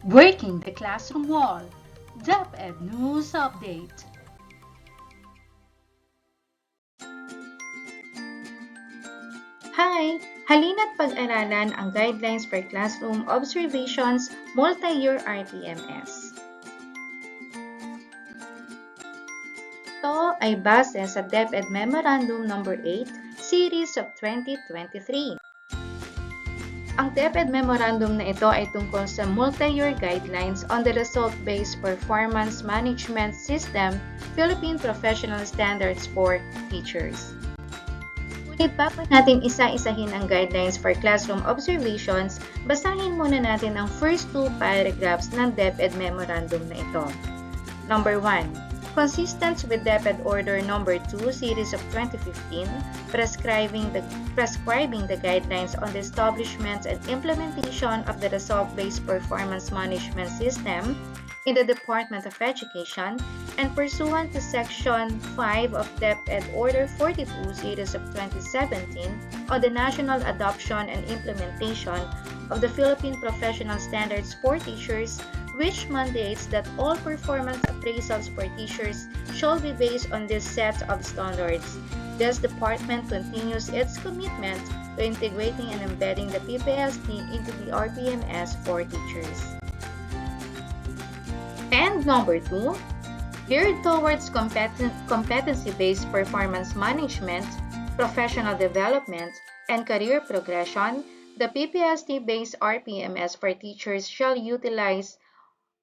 Breaking the classroom wall. DepEd News Update. Hi! Halina't pag-aralan ang Guidelines for Classroom Observations Multi-Year RPMS. Ito ay base sa DepEd Memorandum No. 8, Series of 2023. Ang DepEd Memorandum na ito ay tungkol sa Multi-Year Guidelines on the Result-Based Performance Management System, Philippine Professional Standards for Teachers. Ngunit bago natin isa-isahin ang guidelines for classroom observations, basahin muna natin ang first two paragraphs ng DepEd Memorandum na ito. Number 1. Consistent with DepEd Order No. 2, Series of 2015, prescribing the guidelines on the establishment and implementation of the Result-Based Performance Management System in the Department of Education, and pursuant to Section 5 of DepEd Order 42, Series of 2017 on the national adoption and implementation of the Philippine Professional Standards for Teachers, which mandates that all performance appraisals for teachers shall be based on this set of standards. This department continues its commitment to integrating and embedding the PPST into the RPMS for teachers. And number 2, geared towards competency-based performance management, professional development, and career progression, the PPST-based RPMS for teachers shall utilize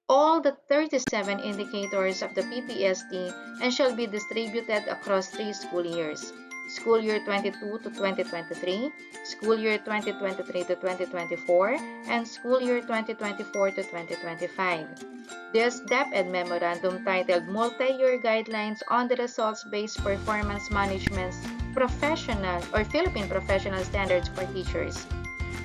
all the 37 indicators of the PPST and shall be distributed across 3 school years. School year 22 to 2023, school year 2023 to 2024, and school year 2024 to 2025. This DepEd Memorandum titled Multi-Year Guidelines on the Results-Based Performance Management Professional or Philippine Professional Standards for Teachers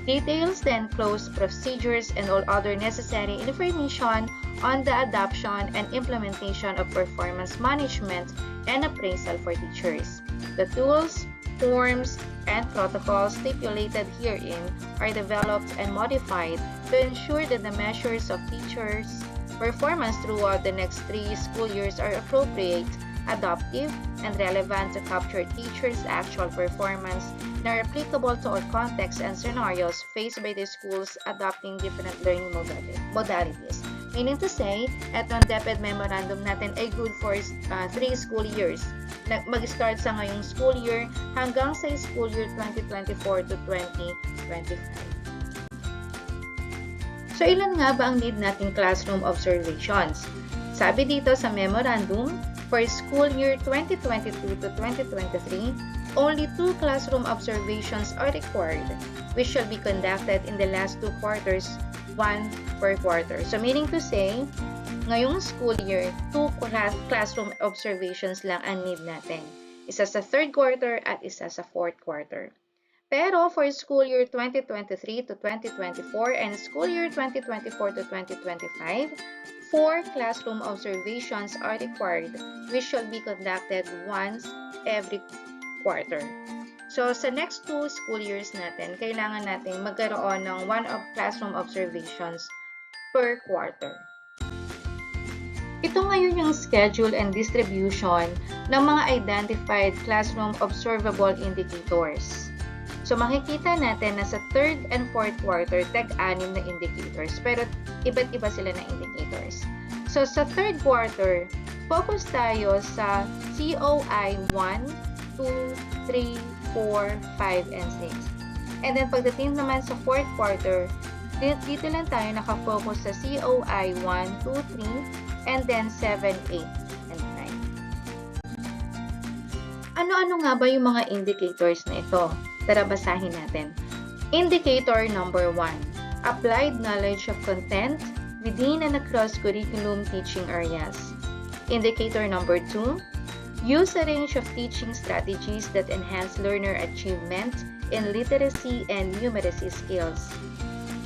details the enclosed procedures and all other necessary information on the adoption and implementation of performance management and appraisal for teachers. The tools, forms, and protocols stipulated herein are developed and modified to ensure that the measures of teachers' performance throughout the next 3 school years are appropriate, adaptive, and relevant to capture teachers' actual performance and are applicable to all contexts and scenarios faced by the schools adopting different learning modalities. Meaning to say, etong DepEd Memorandum natin ay good for 3 school years. Mag-start sa ngayong school year hanggang sa school year 2024 to 2025. So ilan nga ba ang need nating classroom observations? Sabi dito sa memorandum, for school year 2022 to 2023, only 2 classroom observations are required, which shall be conducted in the last 2 quarters, 1 per quarter. So meaning to say, ngayong school year, 2 classroom observations lang ang need natin. Isa sa 3rd quarter at isa sa 4th quarter. Pero for school year 2023 to 2024 and school year 2024 to 2025, 4 classroom observations are required, which shall be conducted once every quarter. So, sa next 2 school years natin, kailangan natin magkaroon ng 1 of classroom observations per quarter. Ito ngayon yung schedule and distribution ng mga identified classroom observable indicators. So, makikita natin na sa 3rd and 4th quarter, tag-6 na indicators. Pero, iba't iba sila na indicators. So, sa 3rd quarter, focus tayo sa COI 1, 2, 3, 4, 5, and 6. And then, pagdating naman sa 4th quarter, dito lang tayo nakafocus sa COI 1, 2, 3, and then 7, 8, and 9. Ano-ano nga ba yung mga indicators na ito? Tara, basahin natin. Indicator number 1, applied knowledge of content within and across curriculum teaching areas. Indicator number 2, use a range of teaching strategies that enhance learner achievement in literacy and numeracy skills.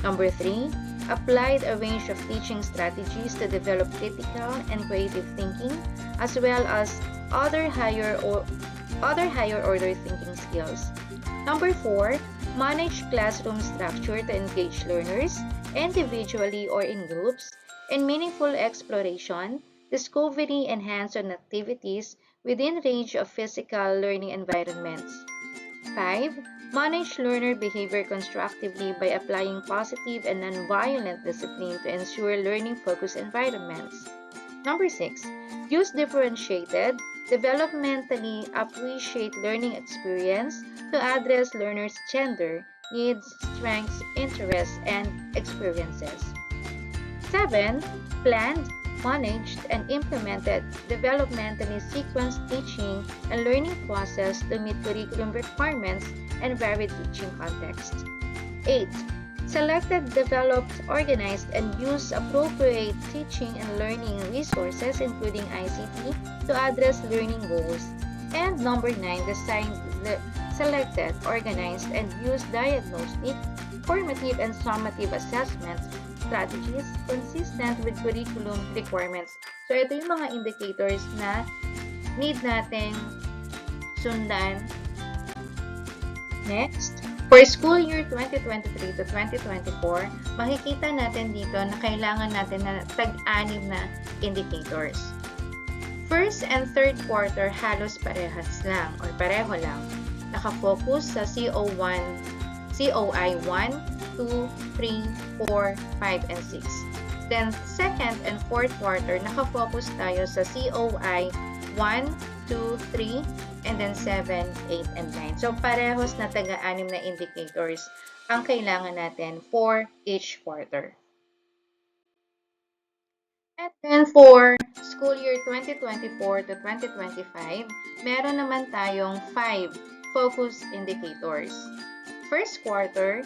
Number 3, applied a range of teaching strategies to develop critical and creative thinking as well as other higher order thinking skills. Number 4, manage classroom structure to engage learners individually or in groups, and meaningful exploration, discovery, and hands-on activities within range of physical learning environments. 5. Manage learner behavior constructively by applying positive and nonviolent discipline to ensure learning-focused environments. Number 6. Use differentiated, developmentally appreciate learning experience to address learners' gender, needs, strengths, interests, and experiences. 7. Planned, managed, and implemented developmentally sequenced teaching and learning process to meet curriculum requirements and varied teaching contexts. 8. Selected, developed, organized, and used appropriate teaching and learning resources including ICT to address learning goals. And number 9, designed, selected, organized, and used diagnostic, formative, and summative assessments strategies consistent with curriculum requirements. So, ito yung mga indicators na need nating sundan. Next, for school year 2023 to 2024, makikita natin dito na kailangan natin na tag-anim na indicators. First and third quarter halos parehas lang or pareho lang. Nakafocus sa COI 1, 2, 3, 4, 5, and 6. Then, second and fourth quarter, nakafocus tayo sa COI 1, 2, 3, and then 7, 8, and 9. So, parehos na taga-anim na indicators ang kailangan natin for each quarter. And then, for school year 2024 to 2025, meron naman tayong 5 focus indicators. First quarter,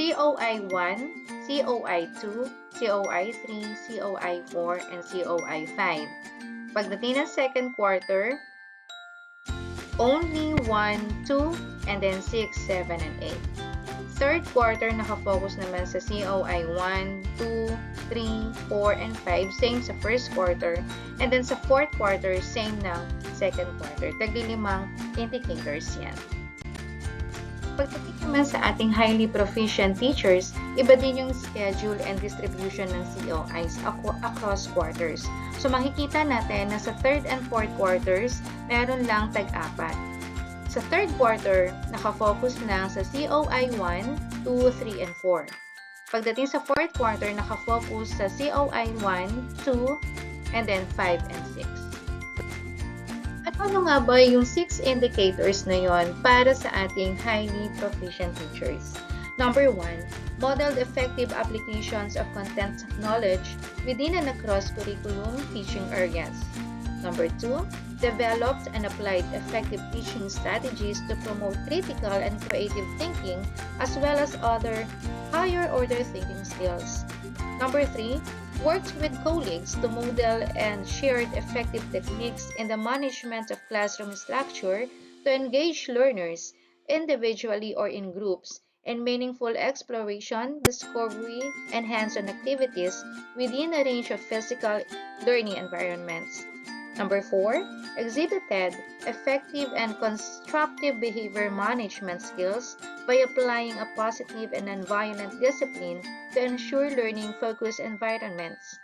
COI 1, COI 2, COI 3, COI 4, and COI 5. Pagdating ng second quarter, only 1, 2, and then 6, 7, and 8. Third quarter, nakafocus naman sa COI 1, 2, 3, 4, and 5. Same sa first quarter. And then sa fourth quarter, same ng second quarter. Tagli-limang indicators yan. Pagdating naman sa ating highly proficient teachers, iba din yung schedule and distribution ng COIs across quarters. So makikita natin na sa third and fourth quarters, meron lang tag-apat. Sa third quarter, nakafocus lang sa COI 1, 2, 3, and 4. Pagdating sa fourth quarter, nakafocus sa COI 1, 2, and then 5 and 6. At ano nga ba yung 6 indicators na yon para sa ating highly proficient teachers? Number 1, modeled effective applications of content knowledge within and across curriculum teaching areas. Number 2, developed and applied effective teaching strategies to promote critical and creative thinking as well as other higher order thinking skills. Number 3, worked with colleagues to model and shared effective techniques in the management of classroom structure to engage learners individually or in groups in meaningful exploration, discovery, and hands-on activities within a range of physical learning environments. Number 4, exhibited effective and constructive behavior management skills by applying a positive and nonviolent discipline to ensure learning-focused environments.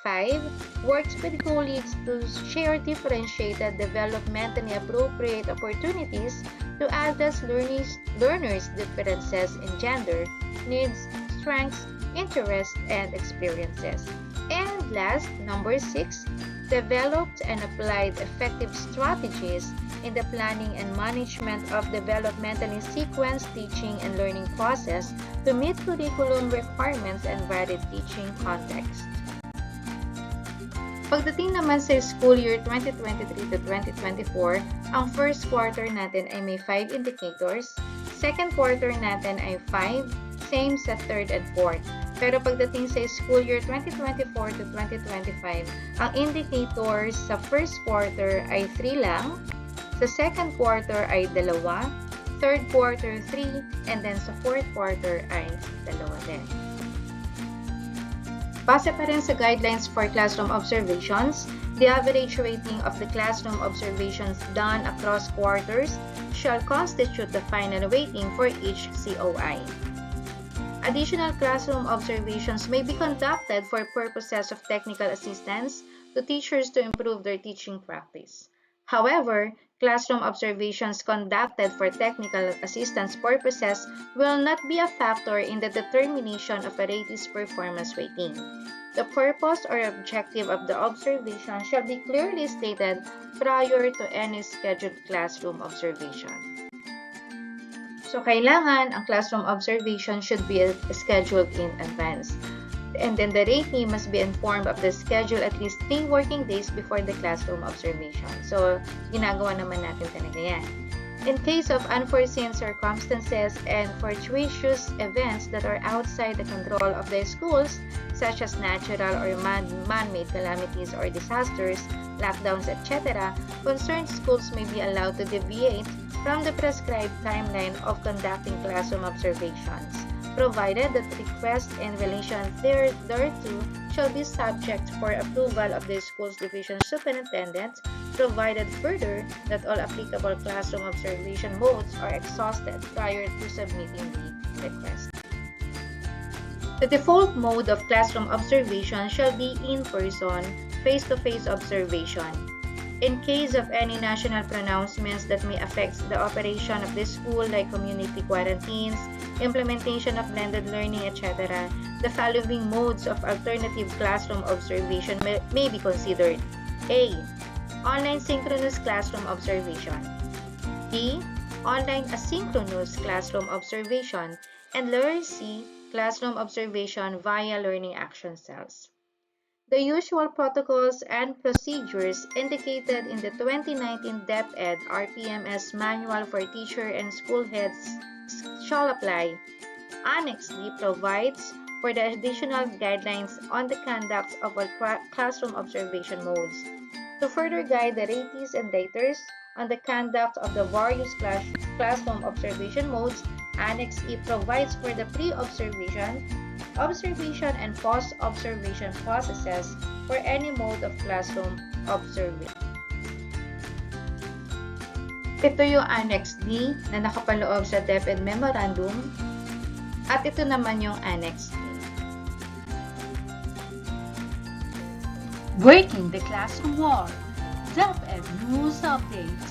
5, works with colleagues to share differentiated developmentally appropriate opportunities to address learners' differences in gender, needs, strengths, interests, and experiences. And last, number 6, developed and applied effective strategies in the planning and management of developmentally sequenced teaching and learning process to meet curriculum requirements and varied teaching context. Pagdating naman sa school year 2023 to 2024, ang first quarter natin ay may 5 indicators, second quarter natin ay 5, same sa third and fourth. Pero pagdating sa school year 2024 to 2025, ang indicators sa first quarter ay 3 lang, sa second quarter ay 2, third quarter 3, and then sa fourth quarter ay 2 din. Base pa rin sa guidelines for classroom observations, the average rating of the classroom observations done across quarters shall constitute the final rating for each COI. Additional classroom observations may be conducted for purposes of technical assistance to teachers to improve their teaching practice. However, classroom observations conducted for technical assistance purposes will not be a factor in the determination of a ratee's performance rating. The purpose or objective of the observation shall be clearly stated prior to any scheduled classroom observation. So, kailangan ang classroom observation should be scheduled in advance. And then the ratee must be informed of the schedule at least 3 working days before the classroom observation. So, ginagawa naman natin talaga yan. In case of unforeseen circumstances and fortuitous events that are outside the control of the schools, such as natural or man-made calamities or disasters, lockdowns, etc., concerned schools may be allowed to deviate from the prescribed timeline of conducting classroom observations, provided that requests in relation thereto shall be subject for approval of the school's division superintendent, provided further that all applicable classroom observation modes are exhausted prior to submitting the request. The default mode of classroom observation shall be in-person, face-to-face observation. In case of any national pronouncements that may affect the operation of the school like community quarantines, implementation of blended learning, etc., the following modes of alternative classroom observation may be considered. A. Online synchronous classroom observation. B. Online asynchronous classroom observation. And letter C. Classroom observation via learning action cells. The usual protocols and procedures indicated in the 2019 DepEd RPMS Manual for Teacher and School Heads shall apply. Annex D provides for the additional guidelines on the conduct of all classroom observation modes. To further guide the ratees and raters on the conduct of the various classroom observation modes, Annex E provides for the pre-observation, observation, and post-observation processes for any mode of classroom observation. Ito yung Annex D na nakapaloob sa DepEd Memorandum at ito naman yung Annex E. Breaking the classroom wall. DepEd News Update.